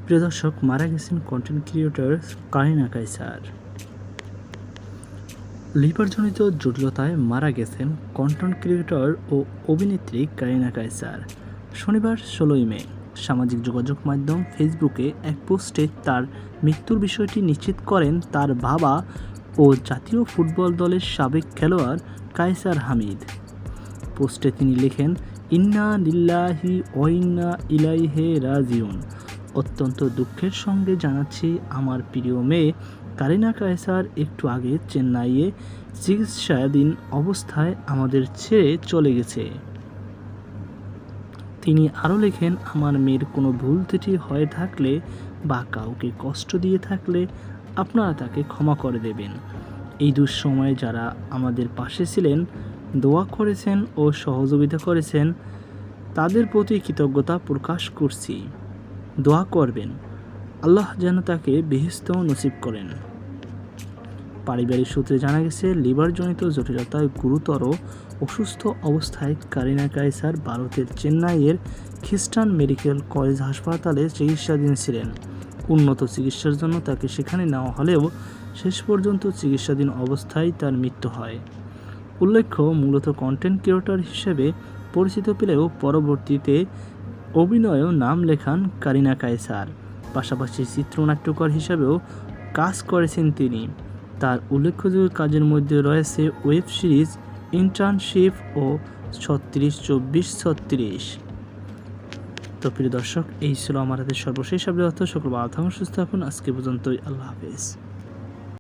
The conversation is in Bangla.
প্রিয় দর্শক, মারা গেছেন কন্টেন্ট ক্রিয়েটর কারিনা কায়সার। লিভারজনিত জটিলতায় মারা গেছেন কন্টেন্ট ক্রিয়েটর ও অভিনেত্রী কারিনা কায়সার। শনিবার 16 মে সামাজিক যোগাযোগ মাধ্যম ফেসবুকে এক পোস্টে তার মৃত্যুর বিষয়টি নিশ্চিত করেন তার বাবা ও জাতীয় ফুটবল দলের সাবেক খেলোয়াড় কায়সার হামিদ। পোস্টে তিনি লেখেন, ইন্না লিল্লাহি ওয়া ইন্না ইলাইহি রাজিউন। অত্যন্ত দুঃখের সঙ্গে জানাচ্ছি, আমার প্রিয় মেয়ে কারিনা কায়সার একটু আগে চেন্নাইয়ে চিকিৎসাধীন অবস্থায় আমাদের ছেড়ে চলে গেছে। তিনি আরও লেখেন, আমার মেয়ের কোনো ভুল ত্রুটি হয়ে থাকলে বা কাউকে কষ্ট দিয়ে থাকলে আপনারা তাকে ক্ষমা করে দেবেন। এই দুঃসময়ে যারা আমাদের পাশে ছিলেন, দোয়া করেছেন ও সহযোগিতা করেছেন, তাদের প্রতি কৃতজ্ঞতা প্রকাশ করছি। দোয়া করবেন, আল্লাহ যেন তাকে বেহেশত নসিব করেন। পারিবারিক সূত্রে জানা গেছে, লিভারজনিত জটিলতায় গুরুতর অসুস্থ অবস্থায় কারিনা কায়সার ভারতের চেন্নাইয়ের খ্রিস্টান মেডিকেল কলেজ হাসপাতালে চিকিৎসাধীন ছিলেন। উন্নত চিকিৎসার জন্য তাকে সেখানে নেওয়া হলেও শেষ পর্যন্ত চিকিৎসাধীন অবস্থায় তার মৃত্যু হয়। উল্লেখ্য, মূলত কন্টেন্ট ক্রিয়েটর হিসেবে পরিচিত পেলেও পরবর্তীতে অভিনয়েও নাম লেখান কারিনা কায়সার। পাশাপাশি চিত্রনাট্যকার হিসেবেও কাজ করেছেন তিনি। তার উল্লেখযোগ্য কাজের মধ্যে রয়েছে ওয়েব সিরিজ ইন্টার্নশিপ ও 36-24-36। তো প্রিয় দর্শক, এই ছিল আমার হাতে সর্বশেষ আপডেট। সকল ভালো থাকুন, সুস্থ থাকুন। আজকে পর্যন্তই, আল্লাহ হাফেজ।